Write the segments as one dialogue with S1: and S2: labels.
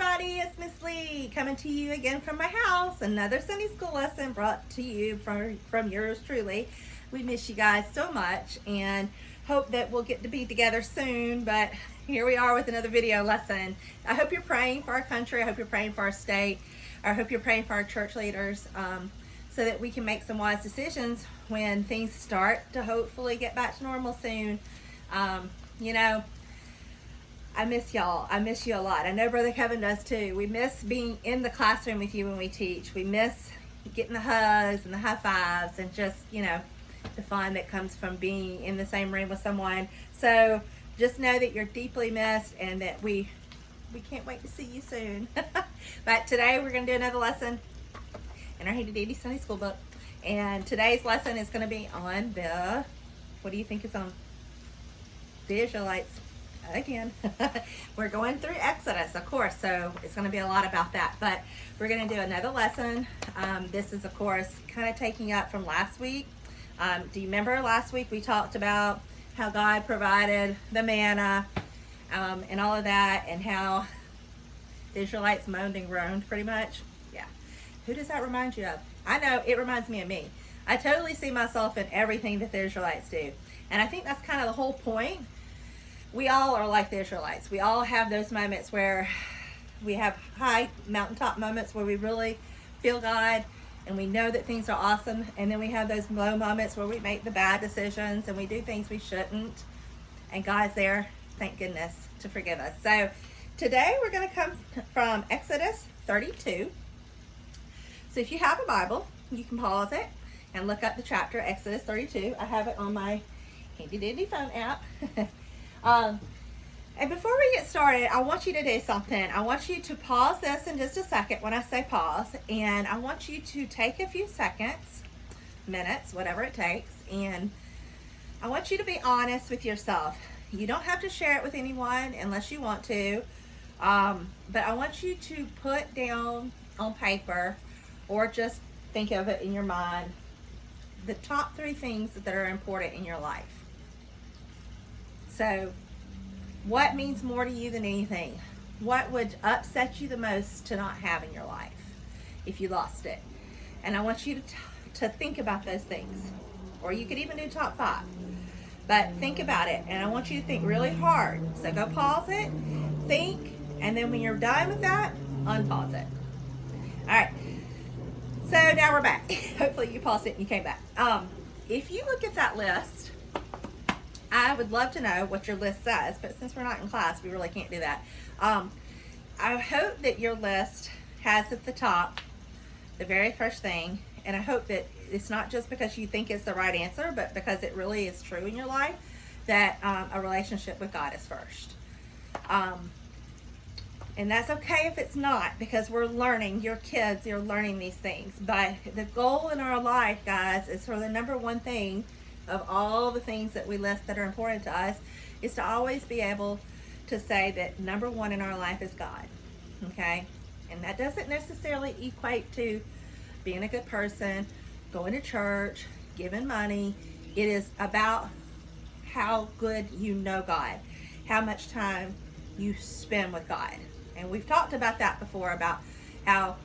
S1: everybody, it's Miss Leigh coming to you again from my house. Another Sunday school lesson brought to you from yours truly. We miss you guys so much and hope that we'll get to be together soon, but here we are with another video lesson. I hope you're praying for our country. I hope you're praying for our state. I hope you're praying for our church leaders so that we can make some wise decisions when things start to hopefully get back to normal soon. I miss y'all. I miss you a lot. I know Brother Kevin does too. We miss being in the classroom with you when we teach. We miss getting the hugs and the high fives and just, the fun that comes from being in the same room with someone. So just know that you're deeply missed and that we can't wait to see you soon. But today we're going to do another lesson in our Handy Dandy Sunday School book. And today's lesson is going to be on what do you think is on? The Israelites. Again, we're going through Exodus, of course, so it's going to be a lot about that, but we're going to do another lesson. This is, of course, kind of taking up from last week. Do you remember last week we talked about how God provided the manna and all of that, and how the Israelites moaned and groaned pretty much? Yeah. Who does that remind you of? I know it reminds me of me. I totally see myself in everything that the Israelites do, and I think that's kind of the whole point. We all are like the Israelites. We all have those moments where we have high mountaintop moments where we really feel God and we know that things are awesome. And then we have those low moments where we make the bad decisions and we do things we shouldn't. And God's there, thank goodness, to forgive us. So today we're going to come from Exodus 32. So if you have a Bible, you can pause it and look up the chapter Exodus 32. I have it on my handy dandy phone app. And before we get started, I want you to do something. I want you to pause this in just a second when I say pause, and I want you to take a few seconds, minutes, whatever it takes, and I want you to be honest with yourself. You don't have to share it with anyone unless you want to, but I want you to put down on paper or just think of it in your mind the top 3 things that are important in your life. So, what means more to you than anything? What would upset you the most to not have in your life if you lost it? And I want you to think about those things. Or you could even do top 5. But think about it, and I want you to think really hard. So go pause it, think, and then when you're done with that, unpause it. All right. So now we're back. Hopefully you paused it and you came back. If you look at that list, I would love to know what your list says, but since we're not in class, we really can't do that. I hope that your list has at the top the very first thing, and I hope that it's not just because you think it's the right answer, but because it really is true in your life, that a relationship with God is first. And that's okay if it's not, because we're learning, your kids, you're learning these things. But the goal in our life, guys, is for the number one thing of all the things that we list that are important to us is to always be able to say that number one in our life is God. Okay? And that doesn't necessarily equate to being a good person, going to church, giving money. It is about how good you know God, how much time you spend with God. And we've talked about that before, about how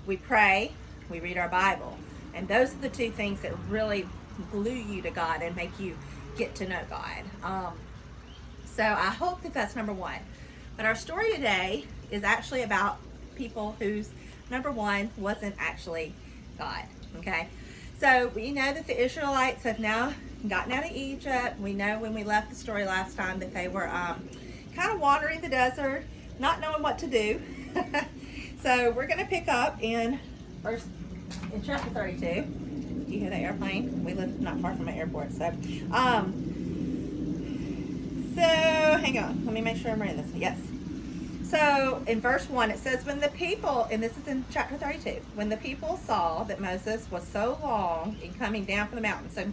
S1: we pray, we read our Bible. And those are the 2 things that really glue you to God and make you get to know God. So I hope that that's number 1. But our story today is actually about people whose number 1 wasn't actually God. Okay, so we know that the Israelites have now gotten out of Egypt. We know when we left the story last time that they were kind of wandering the desert, not knowing what to do. So we're going to pick up in chapter 32. You hear the airplane? We live not far from an airport, so hang on, let me make sure I'm reading this. Yes. So in verse 1 it says, when the people, and this is in chapter 32, when the people saw that Moses was so long in coming down from the mountain. So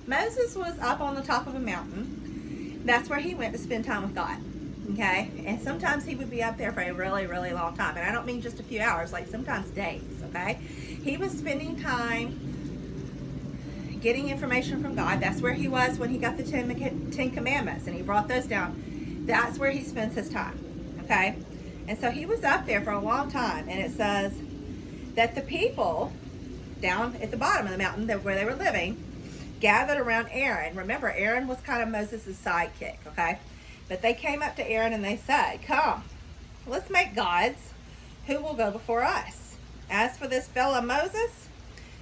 S1: Moses was up on the top of a mountain. That's where he went to spend time with God. Okay, and sometimes he would be up there for a really, really long time, and I don't mean just a few hours, like sometimes days. Okay, he was spending time getting information from God. That's where he was when he got the 10 Commandments and he brought those down. That's where he spends his time. Okay, And so he was up there for a long time, and it says that the people down at the bottom of the mountain where they were living gathered around Aaron. Remember, Aaron was kind of Moses' sidekick, okay? But they came up to Aaron and they said, come, let's make gods who will go before us. As for this fellow Moses,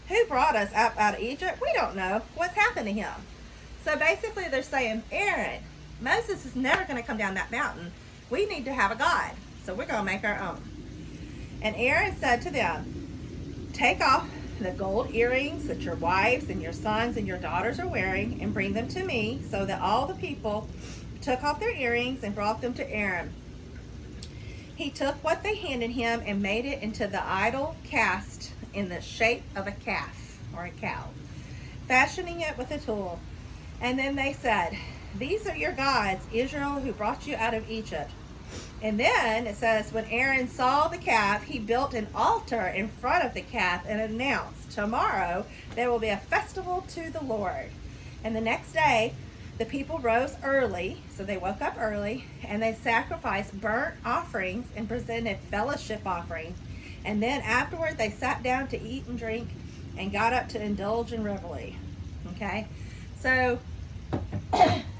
S1: who brought us up out of Egypt, we don't know what's happened to him. So basically they're saying, Aaron, Moses is never going to come down that mountain. We need to have a God, so we're going to make our own. And Aaron said to them, take off the gold earrings that your wives and your sons and your daughters are wearing and bring them to me. So that all the people took off their earrings and brought them to Aaron. He took what they handed him and made it into the idol cast in the shape of a calf or a cow, fashioning it with a tool. And then they said, these are your gods, Israel, who brought you out of Egypt. And then it says, when Aaron saw the calf, he built an altar in front of the calf and announced, tomorrow there will be a festival to the Lord. And the next day, the people rose early, so they woke up early, and they sacrificed burnt offerings and presented fellowship offerings. And then afterward, they sat down to eat and drink and got up to indulge in revelry. Okay? So,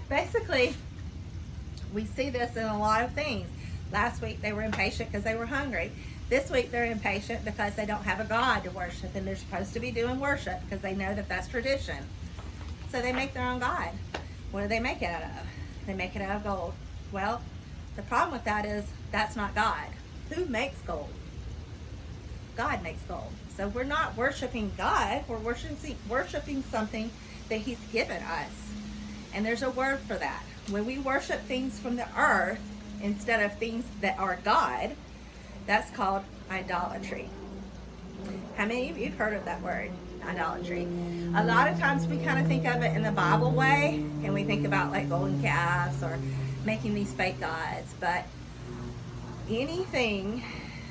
S1: basically, we see this in a lot of things. Last week, they were impatient because they were hungry. This week, they're impatient because they don't have a God to worship, and they're supposed to be doing worship because they know that that's tradition. So they make their own God. What do they make it out of? They make it out of gold. Well, the problem with that is that's not God. Who makes gold? God makes gold. So we're not worshiping God. We're worshiping something that he's given us. And there's a word for that. When we worship things from the earth instead of things that are God, that's called idolatry. How many of you have heard of that word? Idolatry. A lot of times we kind of think of it in the Bible way, and we think about like golden calves or making these fake gods, but anything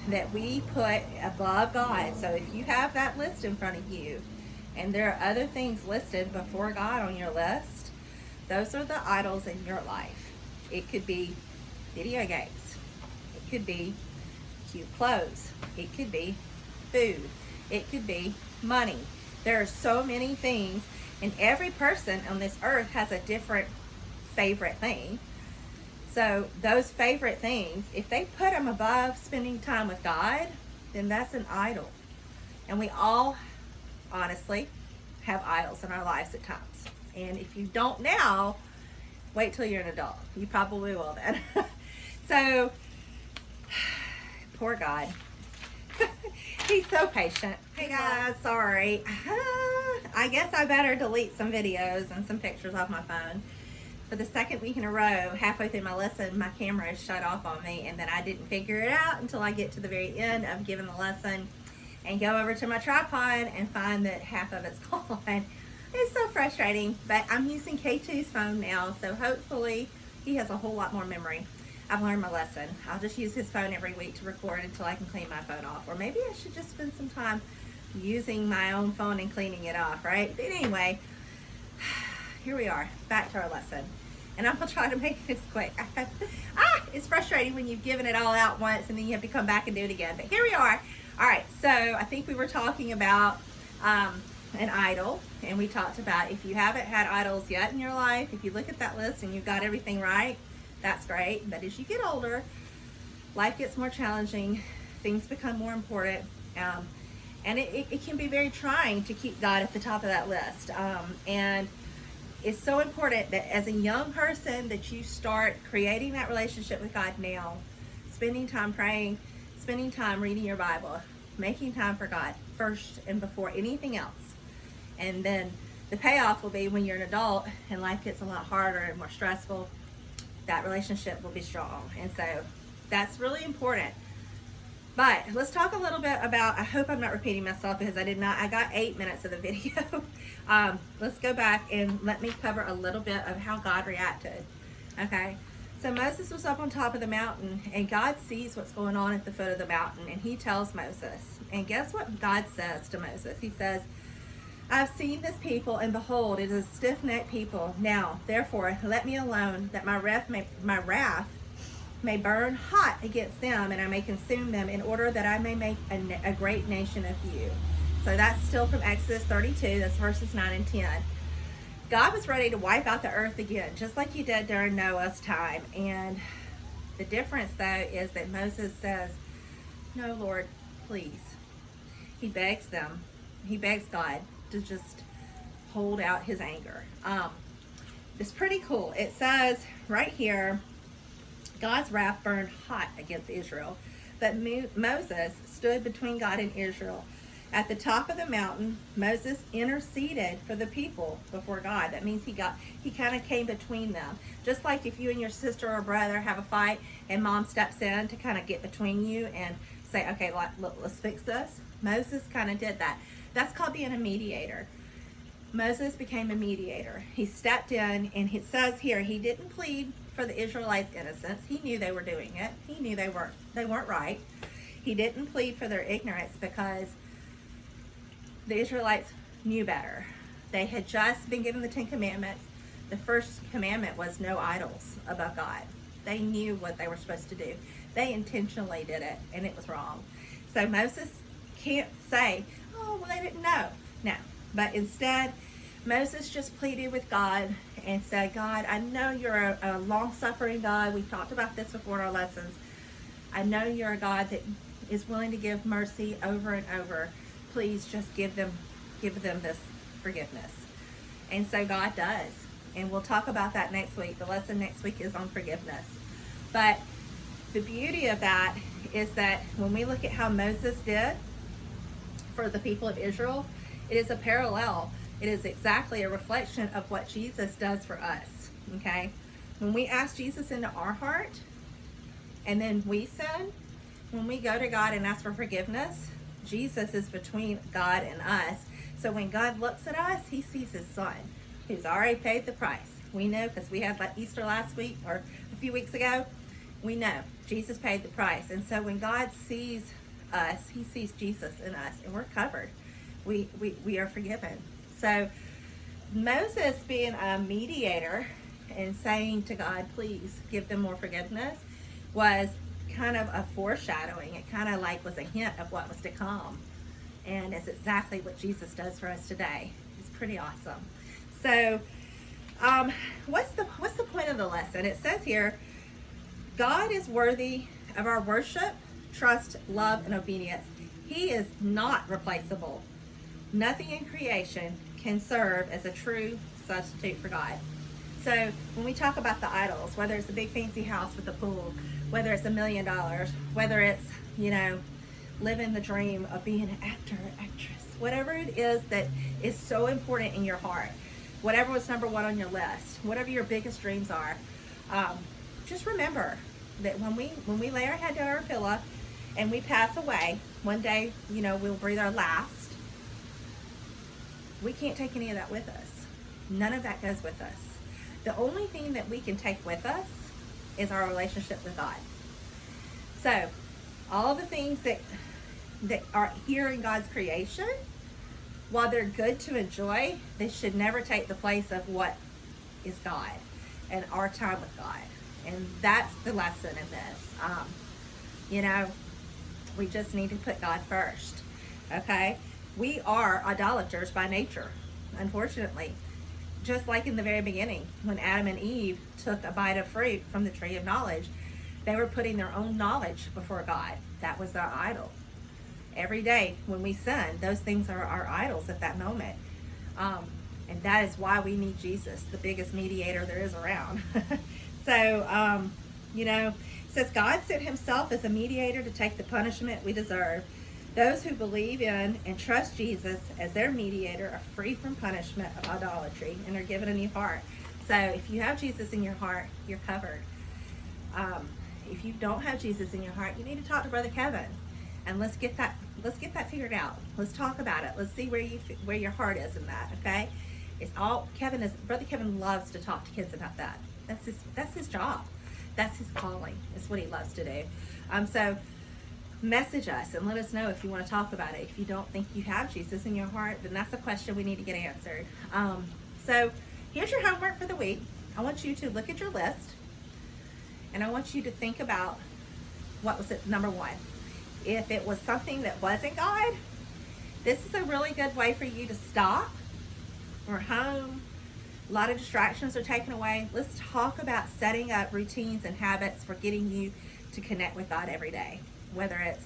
S1: that we put above God, so if you have that list in front of you and there are other things listed before God on your list, those are the idols in your life. It could be video games, it could be cute clothes, it could be food, it could be money. There are so many things, and every person on this earth has a different favorite thing. So those favorite things, if they put them above spending time with God, then that's an idol. And we all, honestly, have idols in our lives at times. And if you don't now, wait till you're an adult. You probably will then. So, poor God. He's so patient. Hey guys, sorry. I guess I better delete some videos and some pictures off my phone. For the second week in a row, halfway through my lesson, my camera shut off on me, and then I didn't figure it out until I get to the very end of giving the lesson and go over to my tripod and find that half of it's gone. It's so frustrating, but I'm using K2's phone now, so hopefully he has a whole lot more memory. I've learned my lesson. I'll just use his phone every week to record until I can clean my phone off. Or maybe I should just spend some time using my own phone and cleaning it off, right? But anyway, here we are, back to our lesson. And I'm gonna try to make this quick. It's frustrating when you've given it all out once and then you have to come back and do it again. But here we are. All right, so I think we were talking about an idol. And we talked about if you haven't had idols yet in your life, if you look at that list and you've got everything right, that's great. But as you get older, life gets more challenging, things become more important, and it can be very trying to keep God at the top of that list. And it's so important that as a young person that you start creating that relationship with God now, spending time praying, spending time reading your Bible, making time for God first and before anything else. And then the payoff will be when you're an adult and life gets a lot harder and more stressful, that relationship will be strong. And so that's really important. But let's talk a little bit about, I hope I'm not repeating myself because I got 8 minutes of the video. Let's go back and let me cover a little bit of how God reacted. Okay, so Moses was up on top of the mountain, and God sees what's going on at the foot of the mountain, and he tells Moses. And guess what God says to Moses? He says, I've seen this people, and behold, it is a stiff-necked people. Now, therefore, let me alone, that my wrath may burn hot against them, and I may consume them, in order that I may make a great nation of you. So that's still from Exodus 32. That's verses 9 and 10. God was ready to wipe out the earth again, just like he did during Noah's time. And the difference, though, is that Moses says, no, Lord, please. He begs them. He begs God to just hold out his anger. It's pretty cool. It says right here, God's wrath burned hot against Israel, but Moses stood between God and Israel. At the top of the mountain, Moses interceded for the people before God. That means he kind of came between them. Just like if you and your sister or brother have a fight and mom steps in to kind of get between you and say, okay, let's fix this. Moses kind of did that. That's called being a mediator. Moses became a mediator. He stepped in, and it says here, he didn't plead for the Israelites' innocence. He knew they were doing it. He knew they weren't right. He didn't plead for their ignorance, because the Israelites knew better. They had just been given the 10 Commandments. The first commandment was no idols above God. They knew what they were supposed to do. They intentionally did it, and it was wrong. So Moses can't say, oh, well, they didn't know. No. But instead, Moses just pleaded with God and said, God, I know you're a long-suffering God. We've talked about this before in our lessons. I know you're a God that is willing to give mercy over and over. Please just give them this forgiveness. And so God does. And we'll talk about that next week. The lesson next week is on forgiveness. But the beauty of that is that when we look at how Moses did for the people of Israel, it is a parallel. It is exactly a reflection of what Jesus does for us, okay? When we ask Jesus into our heart, and then we sin, when we go to God and ask for forgiveness, Jesus is between God and us. So when God looks at us, he sees his son, who's already paid the price. We know, because we had Easter last week, or a few weeks ago. We know Jesus paid the price. And so when God sees us, he sees Jesus in us, and we're covered. We are forgiven. So Moses, being a mediator and saying to God, please give them more forgiveness, was kind of a foreshadowing. It kind of was a hint of what was to come. And it's exactly what Jesus does for us today. It's pretty awesome. So what's the point of the lesson? It says here, God is worthy of our worship, trust, love, and obedience. He is not replaceable. Nothing in creation can serve as a true substitute for God. So when we talk about the idols, whether it's a big fancy house with a pool, whether it's $1 million, whether it's, living the dream of being an actor or actress, whatever it is that is so important in your heart, whatever was number one on your list, whatever your biggest dreams are, just remember that when we lay our head down on our pillow and we pass away, one day, we'll breathe our last. We can't take any of that with us. None of that goes with us. The only thing that we can take with us is our relationship with God. So, all the things that are here in God's creation, while they're good to enjoy, they should never take the place of what is God and our time with God. And that's the lesson in this. We just need to put God first. Okay? We are idolaters by nature, unfortunately. Just like in the very beginning, when Adam and Eve took a bite of fruit from the tree of knowledge, they were putting their own knowledge before God. That was their idol. Every day when we sin, those things are our idols at that moment. And that is why we need Jesus, the biggest mediator there is around. So, it says God sent himself as a mediator to take the punishment we deserve. Those who believe in and trust Jesus as their mediator are free from punishment of idolatry and are given a new heart. So if you have Jesus in your heart, you're covered. If you don't have Jesus in your heart, you need to talk to Brother Kevin, and let's get that figured out. Let's talk about it. Let's see where your heart is in that. Okay, Brother Kevin loves to talk to kids about that. That's his job. That's his calling. It's what he loves to do. So message us and let us know if you want to talk about it. If you don't think you have Jesus in your heart, then that's a question we need to get answered. So here's your homework for the week. I want you to look at your list And I want you to think about what was it, number one. If it was something that wasn't God, this is a really good way for you to stop. We're home. A lot of distractions are taken away. Let's talk about setting up routines and habits for getting you to connect with God every day. Whether it's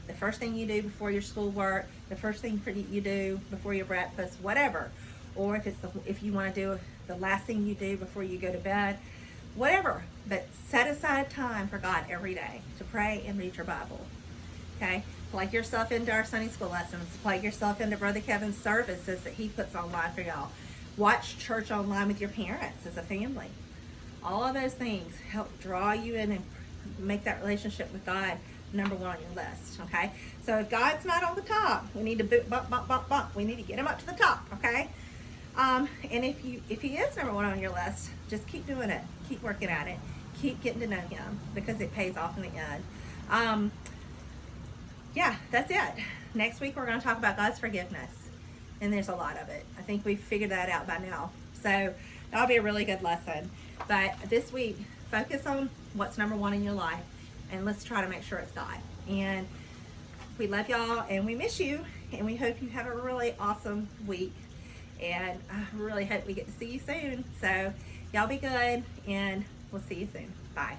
S1: the first thing you do before your schoolwork, the first thing you do before your breakfast, whatever. Or if you want to do the last thing you do before you go to bed, whatever. But set aside time for God every day to pray and read your Bible. Okay? Plug yourself into our Sunday school lessons. Plug yourself into Brother Kevin's services that he puts online for y'all. Watch church online with your parents as a family. All of those things help draw you in and make that relationship with God number one on your list, okay? So if God's not on the top, we need to bump. We need to get him up to the top, okay? And if he is number one on your list, just keep doing it. Keep working at it. Keep getting to know him, because it pays off in the end. Yeah, that's it. Next week we're going to talk about God's forgiveness. And there's a lot of it. I think we've figured that out by now. So that'll be a really good lesson. But this week, focus on what's number one in your life. And let's try to make sure it's God. And we love y'all and we miss you. And we hope you have a really awesome week. And I really hope we get to see you soon. So y'all be good and we'll see you soon. Bye.